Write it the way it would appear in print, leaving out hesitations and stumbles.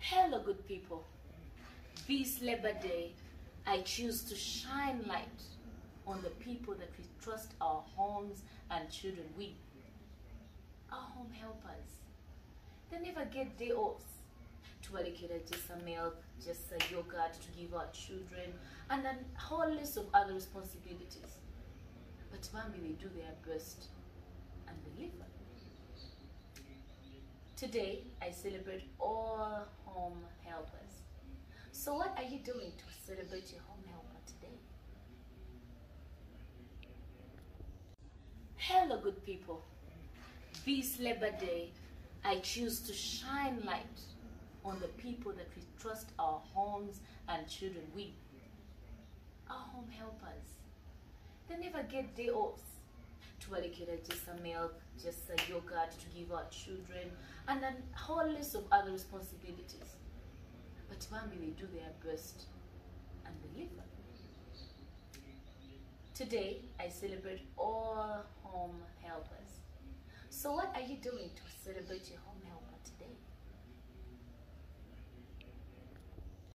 Hello, good people. This Labor Day, I choose to shine light on the people that we trust our homes and children with. Our home helpers. They never get day offs to allocate just some milk, just a yogurt to give our children, and a whole list of other responsibilities. But Bambi, they do their best and deliver. Today, I celebrate all home helpers. So what are you doing to celebrate your home helper today? Hello, good people. This Labor Day, I choose to shine light on the people that we trust our homes and children with. Our home helpers. They never get day offs to allocate just some milk, just a yogurt to give our children, and a whole list of other responsibilities. But Bambi, they do their best and deliver. Today, I celebrate all home helpers. So what are you doing to celebrate your home